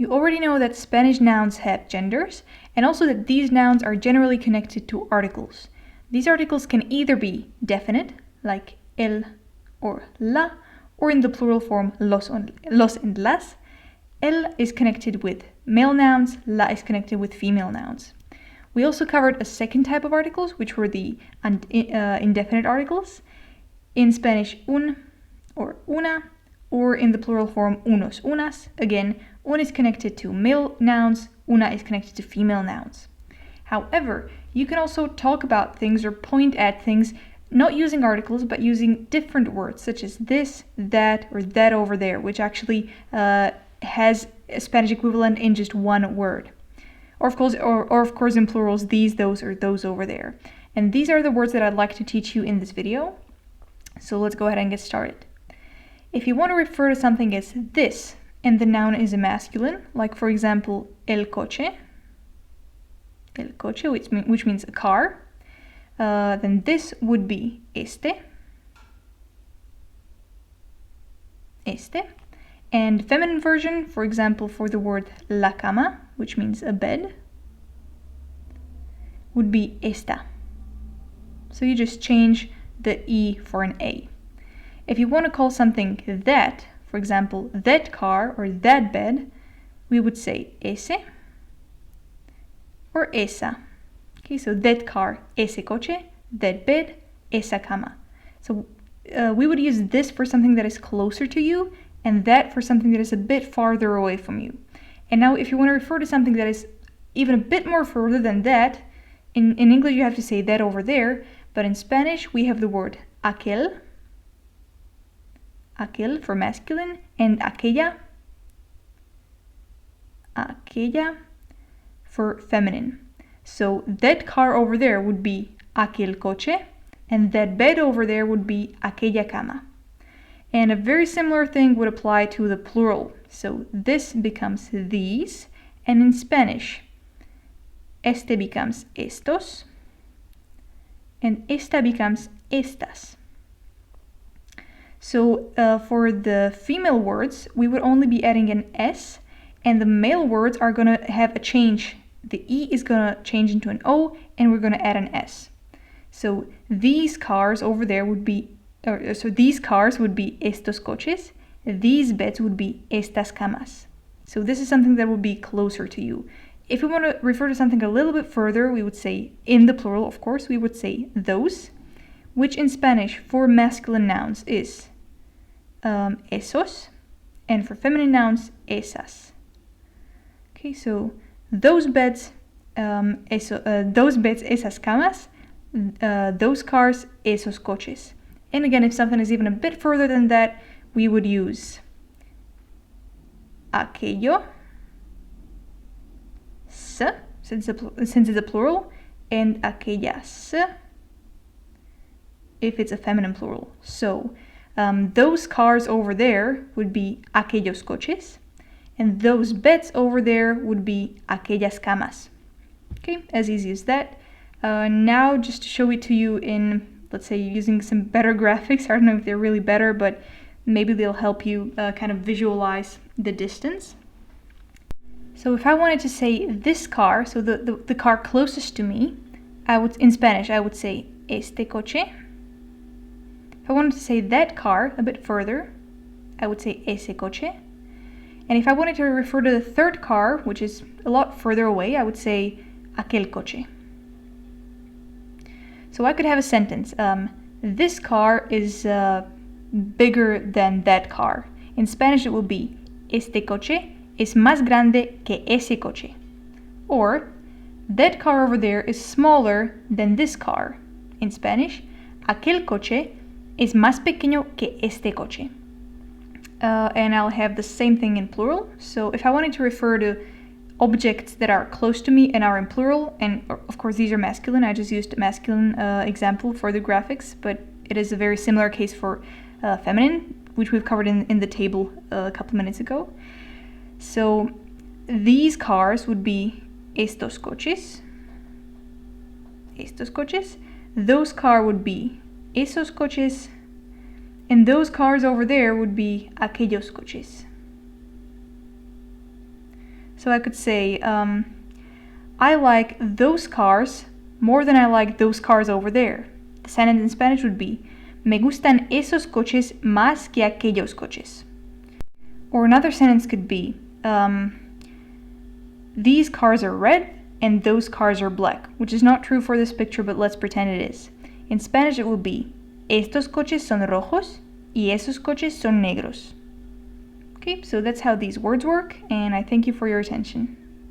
You already know that Spanish nouns have genders, and also that these nouns are generally connected to articles. These articles can either be definite, like el or la, or in the plural form los and las. El is connected with male nouns, la is connected with female nouns. We also covered a second type of articles, which were the indefinite articles. In Spanish, un or una, or in the plural form unos, unas. Again, un is connected to male nouns, una is connected to female nouns. However, you can also talk about things or point at things not using articles, but using different words, such as this, that, or that over there, which actually has a Spanish equivalent in just one word. Or of course in plurals, these, those, or those over there. And these are the words that I'd like to teach you in this video. So let's go ahead and get started. If you want to refer to something as this, and the noun is a masculine, like for example, el coche, which means a car, then this would be este. And feminine version, for example, for the word la cama, which means a bed, would be esta. So you just change the E for an A. If you want to call something that, for example, that car or that bed, we would say ese or esa. Okay, so that car, ese coche, that bed, esa cama. So we would use this for something that is closer to you, and that for something that is a bit farther away from you. And now if you want to refer to something that is even a bit more further than that, in English you have to say that over there, but in Spanish we have the word aquel for masculine, and aquella for feminine. So that car over there would be aquel coche, and that bed over there would be aquella cama. And a very similar thing would apply to the plural. So this becomes these, and in Spanish, este becomes estos, and esta becomes estas. So for the female words, we would only be adding an S, and the male words are going to have a change. The E is going to change into an O, and we're going to add an S. So these cars over there would be, these cars would be estos coches, these beds would be estas camas. So this is something that would be closer to you. If we want to refer to something a little bit further, we would say, in the plural, of course, we would say those, which in Spanish for masculine nouns is esos, and for feminine nouns, esas. Okay, so those beds, esas camas, those cars, esos coches. And again, if something is even a bit further than that, we would use aquello, since it's a plural, and aquellas if it's a feminine plural. So those cars over there would be aquellos coches, and those beds over there would be aquellas camas. Okay, as easy as that. Now just to show it to you in, let's say, using some better graphics. I don't know if they're really better, but maybe they'll help you kind of visualize the distance. So if I wanted to say this car, so the car closest to me, in Spanish I would say este coche. If I wanted to say that car a bit further, I would say ese coche. And if I wanted to refer to the third car, which is a lot further away, I would say aquel coche. So I could have a sentence, this car is bigger than that car. In Spanish it will be, este coche es más grande que ese coche. Or, that car over there is smaller than this car. In Spanish, aquel coche es más pequeño que este coche. And I'll have the same thing in plural. So if I wanted to refer to objects that are close to me and are in plural, and of course these are masculine, I just used a masculine example for the graphics, but it is a very similar case for feminine, which we've covered in the table a couple minutes ago. So these cars would be estos coches, those cars would be esos coches, and those cars over there would be aquellos coches. So I could say, I like those cars more than I like those cars over there. The sentence in Spanish would be, me gustan esos coches más que aquellos coches. Or another sentence could be, these cars are red and those cars are black, which is not true for this picture, but let's pretend it is. In Spanish it would be, estos coches son rojos y esos coches son negros. Okay, so that's how these words work, and I thank you for your attention.